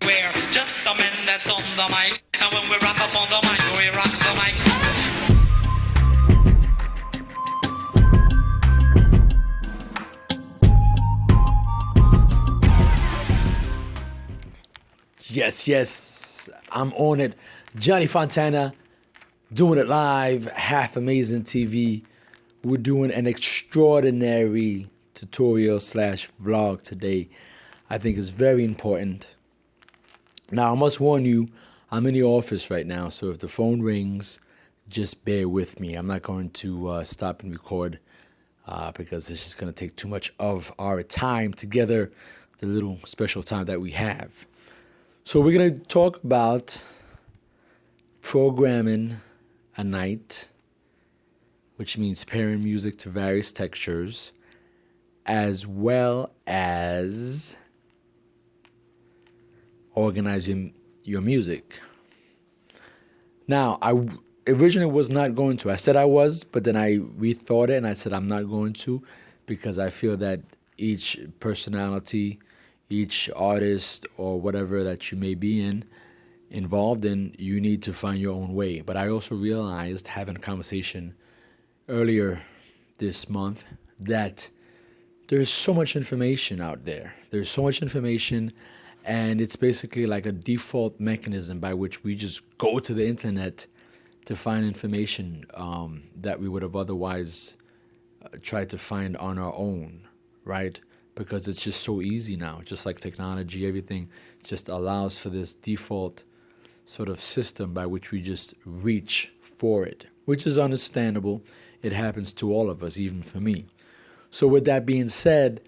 We're just some men that's on the mic. And when we rock up on the mic, we rock the mic. Yes, yes, I'm on it. Johnny Fontana, doing it live, Half Amazing TV. We're doing an extraordinary tutorial slash vlog today. I think it's very important. Now, I must warn you, I'm in the office right now, so if the phone rings, just bear with me. I'm not going to stop and record because it's just going to take too much of our time together, the little special time that we have. So we're going to talk about programming a night, which means pairing music to various textures, as well as organizing your music. Now, I originally was not going to. I said I was, but then I rethought it and I said I'm not going to because I feel that each personality, each artist or whatever that you may be involved in, you need to find your own way. But I also realized, having a conversation earlier this month, that there's so much information out there. There's so much information, and it's basically like a default mechanism by which we just go to the internet to find information that we would have otherwise tried to find on our own, right? Because it's just so easy now. Just like technology, everything just allows for this default sort of system by which we just reach for it, which is understandable. It happens to all of us, even for me. So with that being said,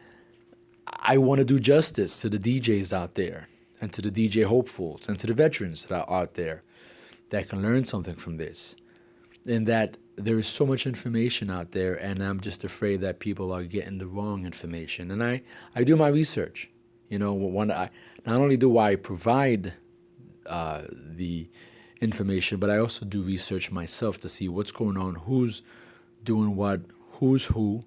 I want to do justice to the DJs out there and to the DJ hopefuls and to the veterans that are out there that can learn something from this. In that there is so much information out there, and I'm just afraid that people are getting the wrong information. And I do my research. You know, not only do I provide the information, but I also do research myself to see what's going on, who's doing what, who's who,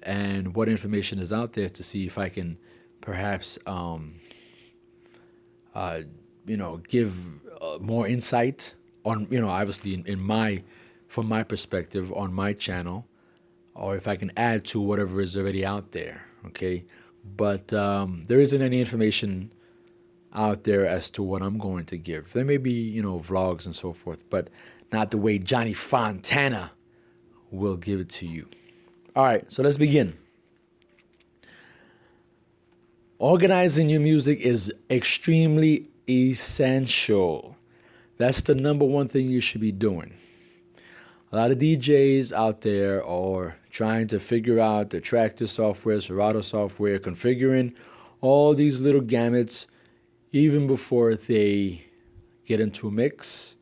and what information is out there to see if I can perhaps, give more insight on, obviously from my perspective on my channel, or if I can add to whatever is already out there, okay? But there isn't any information out there as to what I'm going to give. There may be, vlogs and so forth, but not the way Johnny Fontana will give it to you. All right, so let's begin. Organizing your music is extremely essential. That's the number one thing you should be doing. A lot of DJs out there are trying to figure out the Traktor software, Serato software, configuring all these little gamuts even before they get into a mix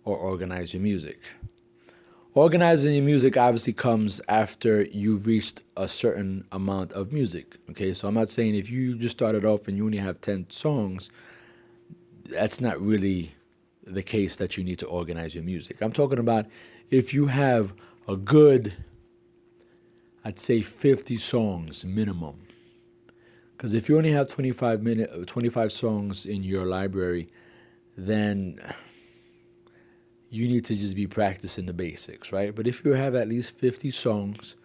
or organize your music. Organizing your music obviously comes after you've reached a certain amount of music. Okay, so I'm not saying if you just started off and you only have 10 songs, that's not really the case that you need to organize your music. I'm talking about if you have a good, I'd say 50 songs minimum. Because if you only have 25 songs in your library, then you need to just be practicing the basics, right? But if you have at least 50 songs,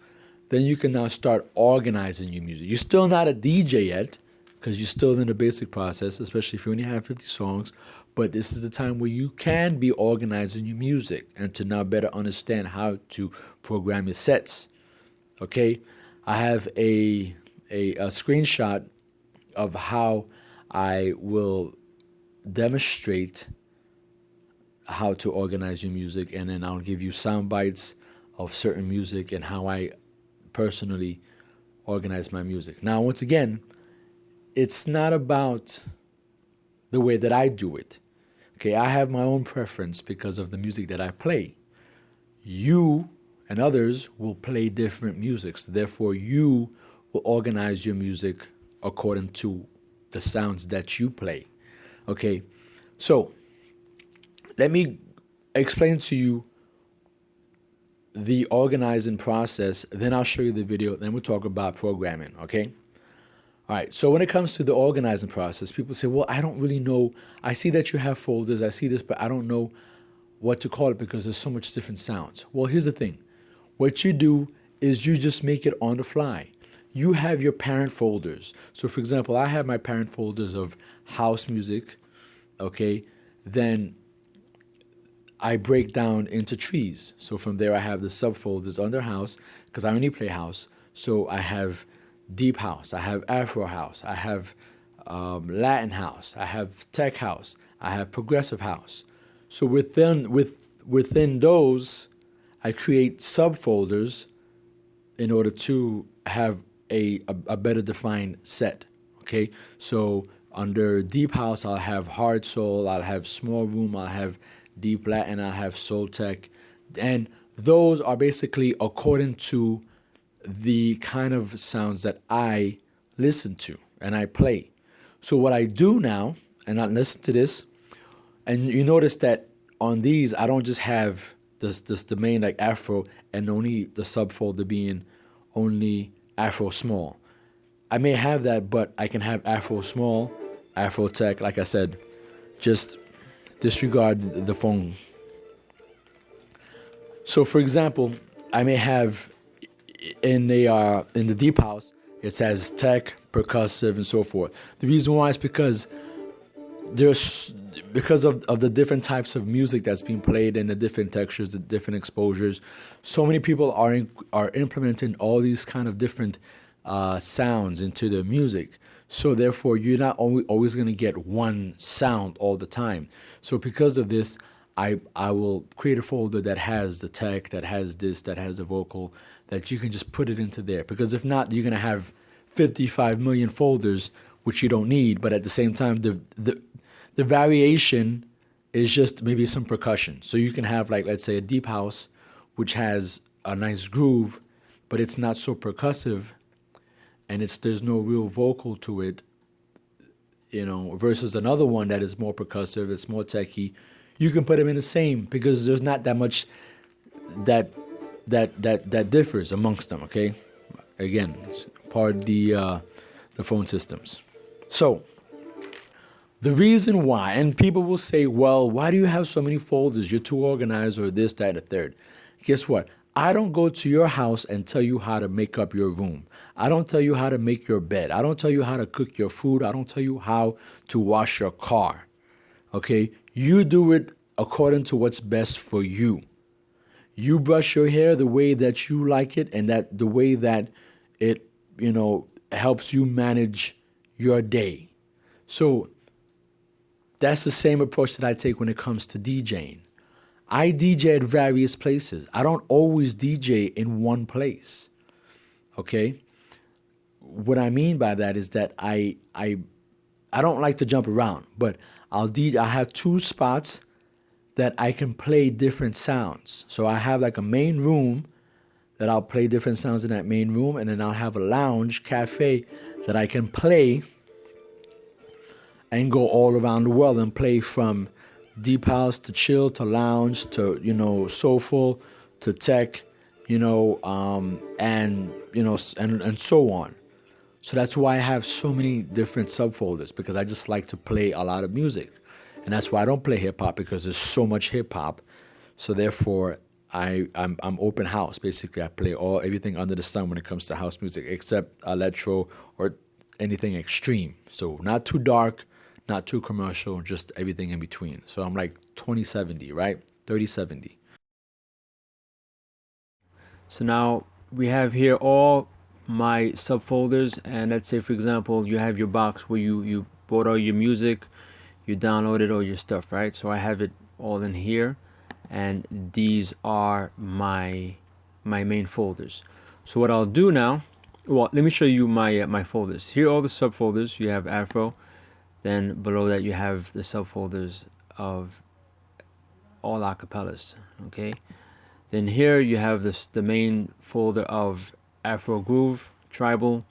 then you can now start organizing your music. You're still not a DJ yet, because you're still in the basic process, especially if you only have 50 songs. But this is the time where you can be organizing your music and to now better understand how to program your sets. Okay, I have a screenshot of how I will demonstrate how to organize your music, and then I'll give you sound bites of certain music and how I personally organize my music. Now, once again, it's not about the way that I do it. Okay, I have my own preference because of the music that I play. You and others will play different music, so therefore you will organize your music according to the sounds that you play. Okay, so let me explain to you the organizing process, then I'll show you the video, then we'll talk about programming, okay? All right. So when it comes to the organizing process, people say, well, I don't really know. I see that you have folders. I see this, but I don't know what to call it because there's so much different sounds. Well, here's the thing. What you do is you just make it on the fly. You have your parent folders. So for example, I have my parent folders of house music, okay? Then I break down into trees. So from there, I have the subfolders under house because I only play house. So I have deep house, I have Afro house, I have Latin house, I have tech house, I have progressive house. So within those, I create subfolders in order to have a better defined set. Okay, so under deep house, I'll have hard soul, I'll have small room, I'll have deep Latin, I'll have soul tech, and those are basically according to the kind of sounds that I listen to and I play. So what I do now, and I listen to this, and you notice that on these I don't just have this the main like Afro and only the subfolder being only Afro small. I may have that, but I can have Afro small, Afro tech. Like I said, just disregard the phone. So, for example, I may have in the deep house it says tech, percussive, and so forth. The reason why is because there's because of the different types of music that's being played and the different textures, the different exposures. So many people are implementing all these kind of different sounds into the music. So therefore, you're not always going to get one sound all the time. So because of this, I will create a folder that has the tech, that has this, that has the vocal, that you can just put it into there. Because if not, you're going to have 55 million folders, which you don't need. But at the same time, the variation is just maybe some percussion. So you can have, like, let's say a deep house, which has a nice groove, but it's not so percussive, and there's no real vocal to it, versus another one that is more percussive, it's more techy. You can put them in the same because there's not that much that differs amongst them. Okay, again, it's part of the phone systems. So the reason why, and people will say, well, why do you have so many folders? You're too organized, or this, that, and the third. Guess what? I don't go to your house and tell you how to make up your room. I don't tell you how to make your bed. I don't tell you how to cook your food. I don't tell you how to wash your car. Okay? You do it according to what's best for you. You brush your hair the way that you like it, and that the way that it, helps you manage your day. So that's the same approach that I take when it comes to DJing. I DJ at various places. I don't always DJ in one place. Okay? What I mean by that is that I don't like to jump around, but I have two spots that I can play different sounds. So I have like a main room that I'll play different sounds in that main room, and then I'll have a lounge cafe that I can play and go all around the world and play from deep house to chill to lounge to soulful to tech, and so on. So that's why I have so many different subfolders, because I just like to play a lot of music. And that's why I don't play hip hop, because there's so much hip hop. So therefore I'm open house. Basically, I play everything under the sun when it comes to house music, except electro or anything extreme. So not too dark, not too commercial, just everything in between. So I'm like 20/70, right? 30/70. So now we have here all my subfolders, and let's say, for example, you have your box where you bought all your music, you downloaded all your stuff, right? So I have it all in here, and these are my main folders. So what I'll do now, well, let me show you my folders. Here are all the subfolders. You have Afro, then below that you have the subfolders of all acapellas. Okay, then here you have the main folder of Afro Groove, Tribal,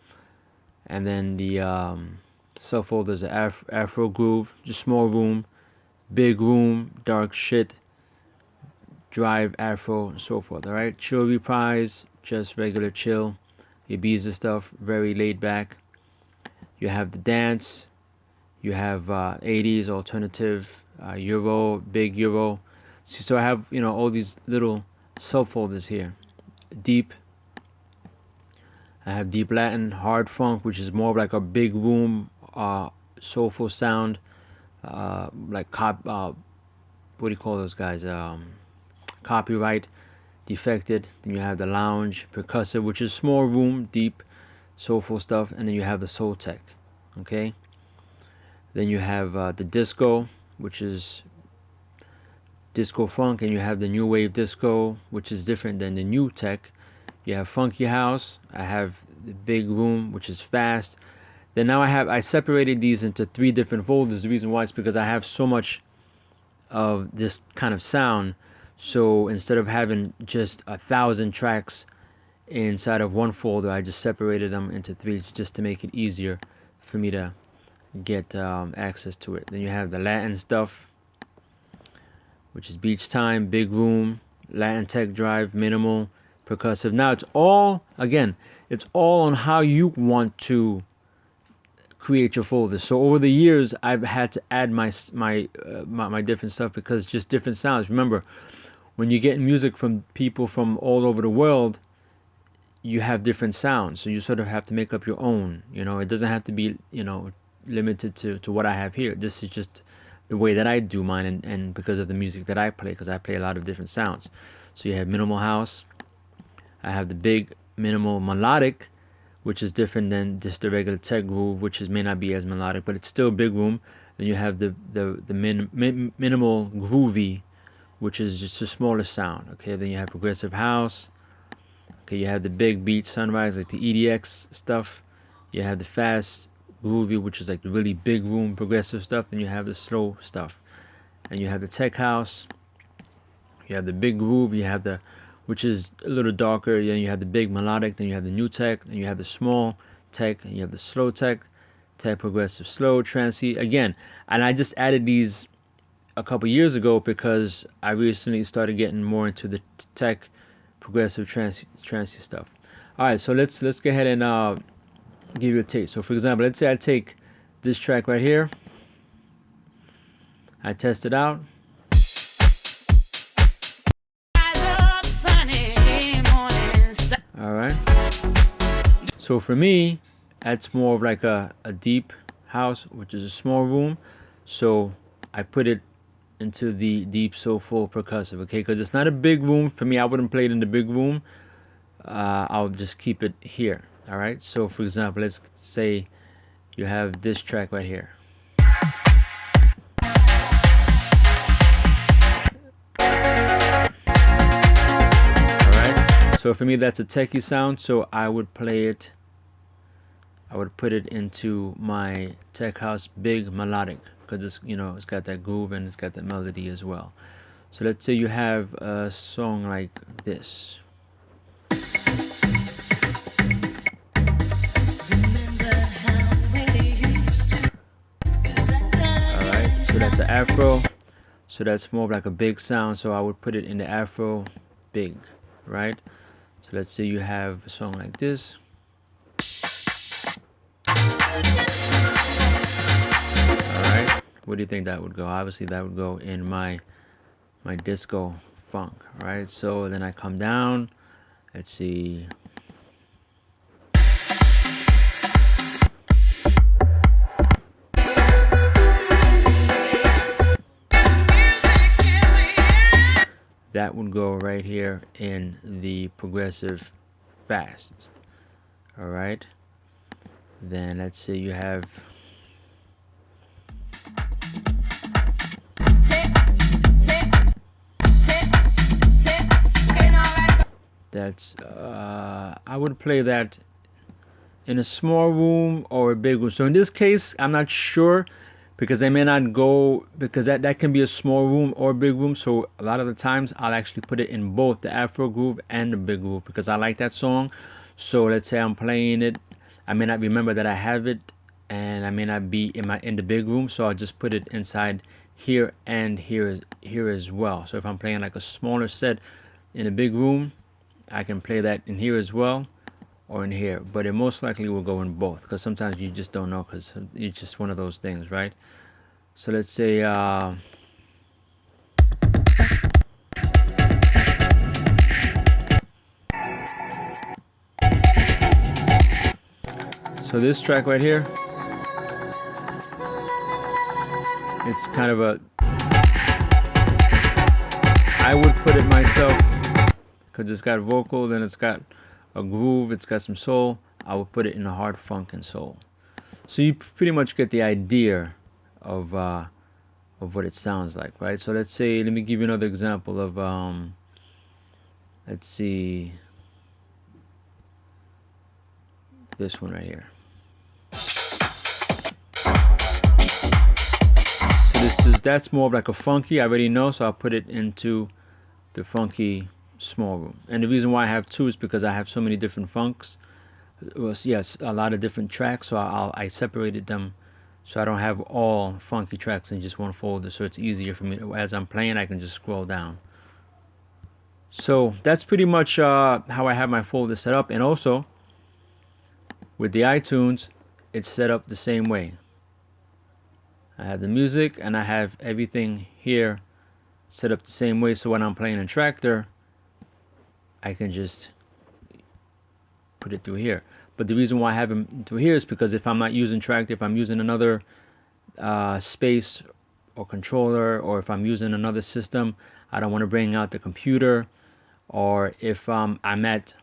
and then the subfolders of Afro Groove, just small room, big room, dark shit, drive Afro, and so forth. All right, chill reprise, just regular chill, Ibiza stuff, very laid back. You have the dance. You have 80s alternative, Euro, big Euro. So I have, you know, all these little subfolders here. Deep. I have deep Latin, hard funk, which is more of like a big room, soulful sound, what do you call those guys? Copyright, defected. Then you have the lounge, percussive, which is small room, deep, soulful stuff. And then you have the soul tech, okay? Then you have the disco, which is disco funk, and you have the new wave disco, which is different than the new tech. You have funky house. I have the big room, which is fast. Then now I separated these into 3 different folders. The reason why is because I have so much of this kind of sound. So instead of having just 1,000 tracks inside of one folder, I just separated them into 3 just to make it easier for me to get access to it. Then you have the Latin stuff, which is beach time, big room, Latin tech drive, minimal, percussive. Now it's all, again, it's all on how you want to create your folder. So over the years, I've had to add my different stuff because just different sounds. Remember, when you get music from people from all over the world, you have different sounds. So you sort of have to make up your own. You know, it doesn't have to be, you know, limited to what I have here. This is just the way that I do mine, and because of the music that I play, because I play a lot of different sounds. So you have minimal house. I have the big minimal melodic, which is different than just the regular tech groove, which may not be as melodic, but it's still big room. Then you have the minimal groovy, which is just a smaller sound. Okay, then you have progressive house. Okay, you have the big beat sunrise, like the EDX stuff. You have the fast groovy, which is like the really big room progressive stuff. Then you have the slow stuff, and you have the tech house. You have the big groove. You have the, which is a little darker. Then you have the big melodic. Then you have the new tech. Then you have the small tech. And you have the slow tech, progressive, slow, trancey. Again, and I just added these a couple years ago because I recently started getting more into the tech, progressive, trancey stuff. All right, so let's go ahead and give you a taste. So for example, let's say I take this track right here. I test it out. All right. So for me, that's more of like a deep house, which is a small room. So I put it into the deep soulful percussive, okay? Because it's not a big room. For me, I wouldn't play it in the big room. I'll just keep it here. All right. So for example, let's say you have this track right here. All right. So for me, that's a techie sound. So I would play it. I would put it into my tech house big melodic because it's, you know, it's got that groove and it's got that melody as well. So let's say you have a song like this. So that's an Afro, so that's more like a big sound, so I would put it in the Afro big, right? So let's say you have a song like this. Alright, where do you think that would go? Obviously that would go in my disco funk, right? So then I come down, let's see. That would go right here in the progressive fast. All right. Then let's say you have that's I would play that in a small room or a big room. So in this case, I'm not sure because I may not go, because that can be a small room or a big room. So a lot of the times I'll actually put it in both the Afro groove and the big groove because I like that song. So let's say I'm playing it, I may not remember that I have it, and I may not be in the big room, so I'll just put it inside here and here as well. So if I'm playing like a smaller set in a big room, I can play that in here as well, or in here, but it most likely will go in both, because sometimes you just don't know, because it's just one of those things, right? So let's say so this track right here, it's kind of a, I would put it myself, because it's got vocal, then it's got a groove, it's got some soul. I would put it in a hard funk and soul. So you pretty much get the idea of what it sounds like, right? So let's say, let me give you another example of let's see, this one right here. So that's more of like a funky, I already know, so I'll put it into the funky small room. And the reason why I have two is because I have so many different funks. Well, yes, a lot of different tracks, so I separated them so I don't have all funky tracks in just one folder, so it's easier for me to, as I'm playing, I can just scroll down. So that's pretty much how I have my folder set up. And also with the iTunes, it's set up the same way. I have the music and I have everything here set up the same way, so when I'm playing in Traktor, I can just put it through here. But the reason why I have them through here is because if I'm not using Traktor, if I'm using another space or controller, or if I'm using another system, I don't want to bring out the computer, or if I'm at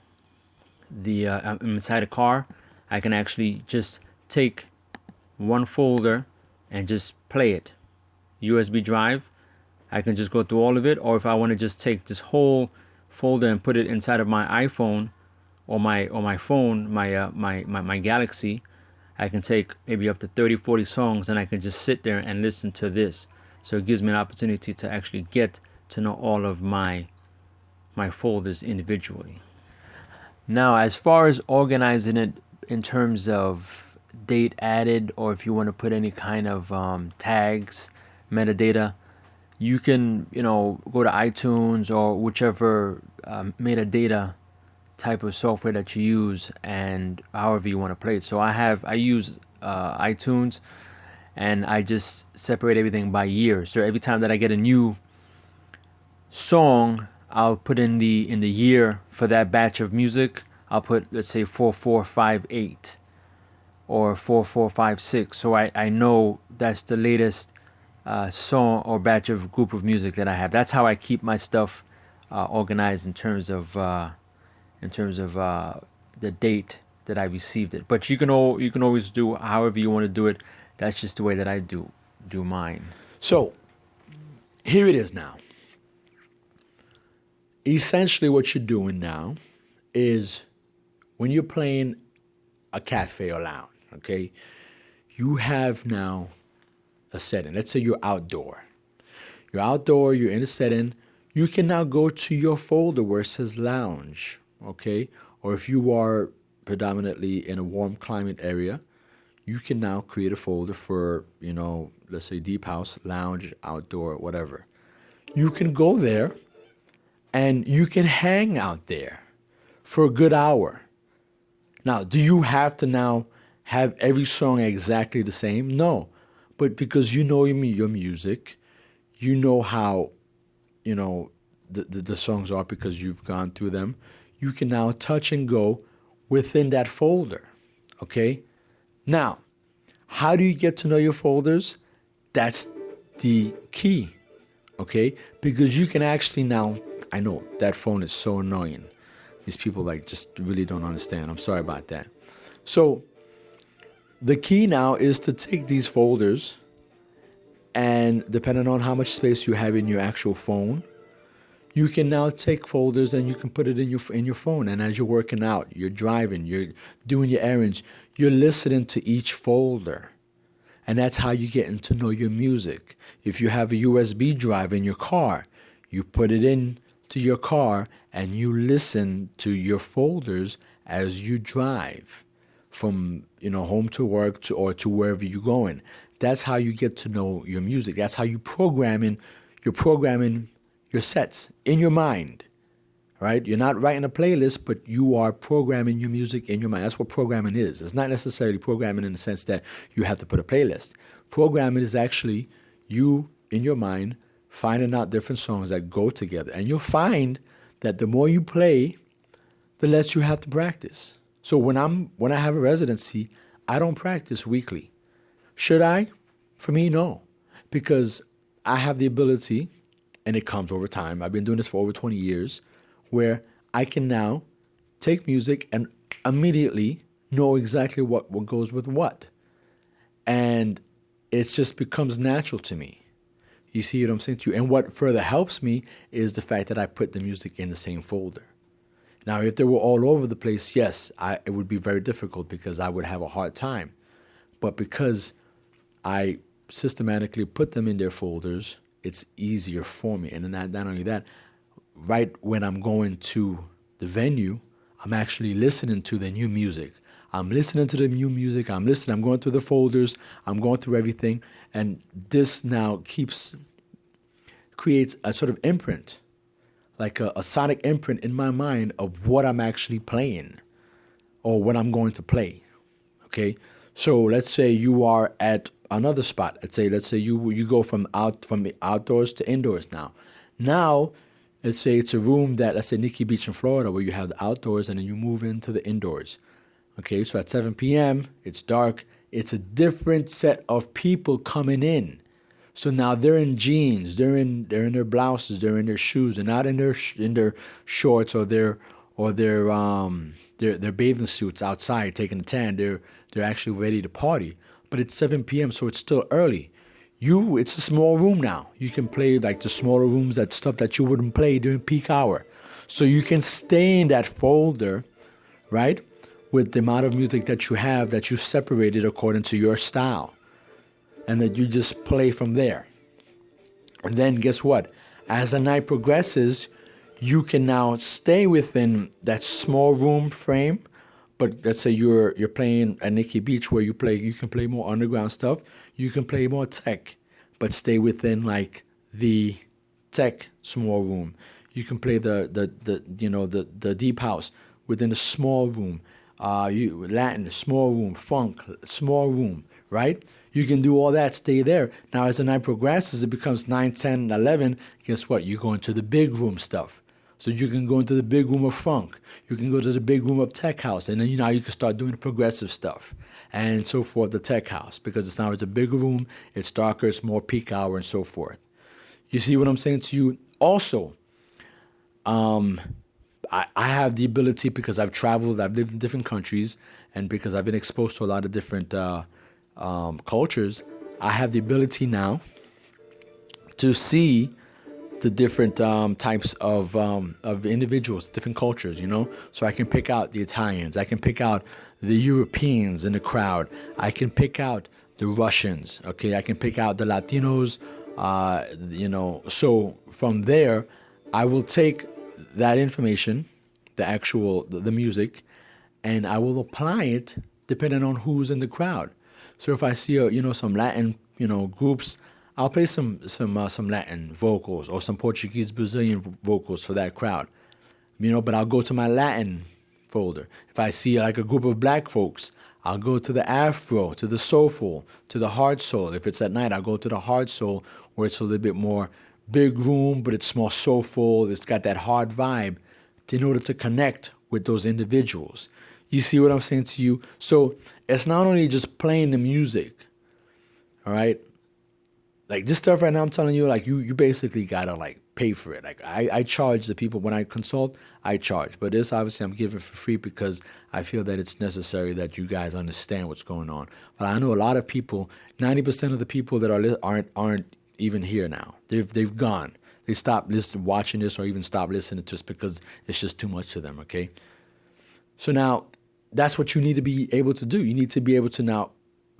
the I'm inside a car, I can actually just take one folder and just play it. USB drive, I can just go through all of it, or if I want to just take this whole folder and put it inside of my iPhone or my phone, my Galaxy, I can take maybe up to 30-40 songs, and I can just sit there and listen to this. So it gives me an opportunity to actually get to know all of my folders individually. Now, as far as organizing it in terms of date added, or if you want to put any kind of tags, metadata, you can, go to iTunes or whichever metadata type of software that you use, and however you want to play it. So I use iTunes, and I just separate everything by year. So every time that I get a new song, I'll put in the year for that batch of music. I'll put, let's say, 4458 or 4456, so I know that's the latest song or batch of group of music that I have. That's how I keep my stuff organized in terms of the date that I received it. But you can always do however you want to do it. That's just the way that I do mine. So here it is now. Essentially what you're doing now is when you're playing a cafe or lounge, okay, you have now a setting. Let's say you're outdoor. You're in a setting. You can now go to your folder where it says lounge, okay? Or if you are predominantly in a warm climate area, you can now create a folder for, let's say deep house, lounge, outdoor, whatever. You can go there and you can hang out there for a good hour. Now, do you have to now have every song exactly the same? No. But because you know your music, you know how, the songs are because you've gone through them, you can now touch and go within that folder, okay? Now, how do you get to know your folders? That's the key, okay? Because you can actually now, I know that phone is so annoying. These people just really don't understand. I'm sorry about that. So the key now is to take these folders, and depending on how much space you have in your actual phone, you can now take folders and you can put it in your phone. And as you're working out, you're driving, you're doing your errands, you're listening to each folder. And that's how you're getting to know your music. If you have a USB drive in your car, you put it in to your car and you listen to your folders as you drive from home to work or to wherever you're going. That's how you get to know your music. That's how you're programming your sets in your mind, right? You're not writing a playlist, but you are programming your music in your mind. That's what programming is. It's not necessarily programming in the sense that you have to put a playlist. Programming is actually you in your mind finding out different songs that go together. And you'll find that the more you play, the less you have to practice. So when I have a residency, I don't practice weekly. Should I? For me, no. Because I have the ability, and it comes over time. I've been doing this for over 20 years, where I can now take music and immediately know exactly what goes with what. And it just becomes natural to me. You see what I'm saying to you? And what further helps me is the fact that I put the music in the same folder. Now, if they were all over the place, yes, it would be very difficult because I would have a hard time. But because I systematically put them in their folders, it's easier for me. And not only that, right when I'm going to the venue, I'm actually listening to the new music. I'm listening to the new music. I'm going through the folders. I'm going through everything. And this now creates a sort of imprint, like a sonic imprint in my mind of what I'm actually playing or what I'm going to play. Okay? So let's say you are at another spot. Let's say you go from the outdoors to indoors now. Now, let's say it's a room let's say Nikki Beach in Florida, where you have the outdoors and then you move into the indoors. Okay, so at 7 p.m., it's dark. It's a different set of people coming in. So now they're in jeans, they're in their blouses, they're in their shoes, they're not in their shorts or their bathing suits outside taking a tan. They're actually ready to party. But it's 7 p.m., so it's still early. It's a small room now. You can play like the smaller rooms, that stuff that you wouldn't play during peak hour. So you can stay in that folder, right? With the amount of music that you have that you separated according to your style. And that you just play from there. And then guess what? As the night progresses, you can now stay within that small room frame. But let's say you're playing at Nikki Beach, where you can play more underground stuff. You can play more tech, but stay within like the tech small room. You can play the deep house within the small room. Latin small room, funk small room, right? You can do all that, stay there. Now, as the night progresses, it becomes 9, 10, 11. Guess what? You go into the big room stuff. So you can go into the big room of funk. You can go to the big room of tech house. And then, you can start doing the progressive stuff and so forth, the tech house. Because it's a bigger room, it's darker, it's more peak hour and so forth. You see what I'm saying to you? Also, I have the ability, because I've traveled, I've lived in different countries, and because I've been exposed to a lot of different cultures, I have the ability now to see the different types of individuals, different cultures, So I can pick out the Italians, I can pick out the Europeans in the crowd, I can pick out the Russians, okay, I can pick out the Latinos, So from there, I will take that information, the music, and I will apply it depending on who's in the crowd. So if I see some Latin groups, I'll play some Latin vocals or some Portuguese Brazilian vocals for that crowd. But I'll go to my Latin folder. If I see like a group of black folks, I'll go to the Afro, to the soulful, to the hard soul. If it's at night, I'll go to the hard soul, where it's a little bit more big room, but it's more soulful. It's got that hard vibe in order to connect with those individuals. You see what I'm saying to you? So it's not only just playing the music, all right? Like this stuff right now, I'm telling you, like you basically gotta like pay for it. Like I charge the people when I consult, I charge. But this obviously I'm giving for free because I feel that it's necessary that you guys understand what's going on. But I know a lot of people, 90% of the people that aren't even here now. They've gone. They stopped watching this or even stopped listening to us because it's just too much to them. Okay. So now that's what you need to be able to do. You need to be able to now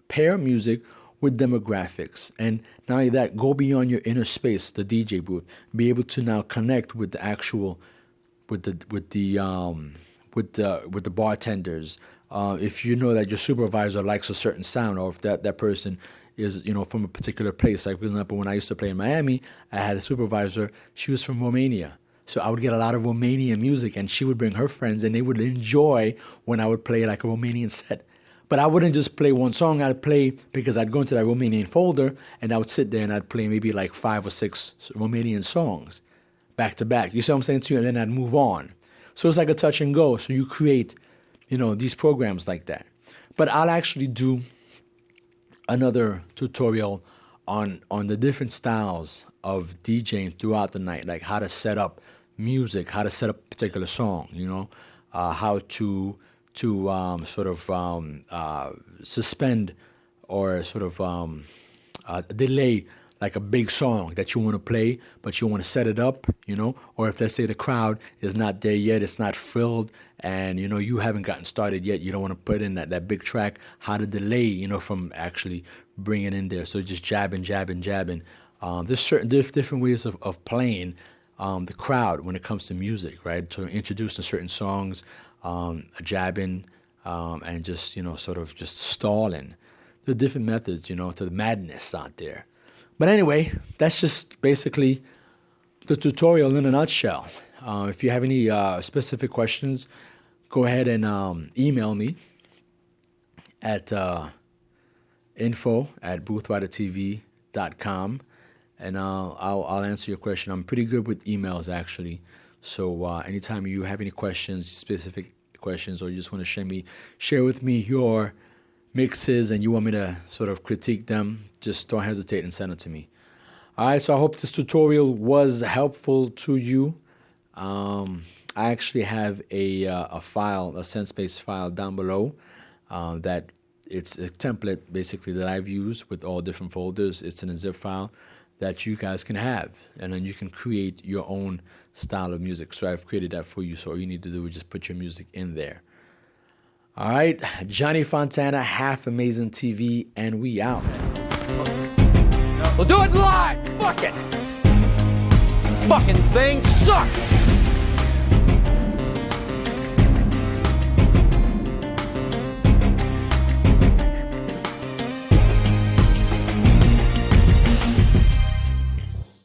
pair music with demographics, and not only that, go beyond your inner space, the DJ booth. Be able to now connect with the actual, with the bartenders. If you know that your supervisor likes a certain sound, or if that person is from a particular place. Like for example, when I used to play in Miami, I had a supervisor. She was from Romania. So I would get a lot of Romanian music, and she would bring her friends, and they would enjoy when I would play like a Romanian set. But I wouldn't just play one song. I'd play because I'd go into that Romanian folder, and I would sit there and I'd play maybe like 5 or 6 Romanian songs back to back. You see what I'm saying to you? And then I'd move on. So it's like a touch and go. So you create, these programs like that. But I'll actually do another tutorial on the different styles of DJing throughout the night, like how to set up music, how to set up a particular song, how to suspend or delay like a big song that you want to play, but you want to set it up, or if let's say the crowd is not there yet, it's not filled, and you haven't gotten started yet, you don't want to put in that big track, how to delay, from actually bringing in there. So just jabbing. There's certain different ways of playing the crowd when it comes to music, right? To introduce certain songs, jabbing, and just just stalling. There are different methods, to the madness out there. But anyway, that's just basically the tutorial in a nutshell. If you have any specific questions, go ahead and email me at info@boothridertv.com, and I'll answer your question. I'm pretty good with emails, actually. So anytime you have any questions, specific questions, or you just want to share with me your mixes and you want me to sort of critique them, just don't hesitate and send it to me. All right, so I hope this tutorial was helpful to you. I actually have a file, a sense-based file down below that it's a template basically that I've used with all different folders. It's in a zip file that you guys can have, and then you can create your own style of music. So I've created that for you, so all you need to do is just put your music in there. All right, Johnny Fontana, Half Amazing TV, and we out. We'll do it live! Fuck it! Fucking thing sucks!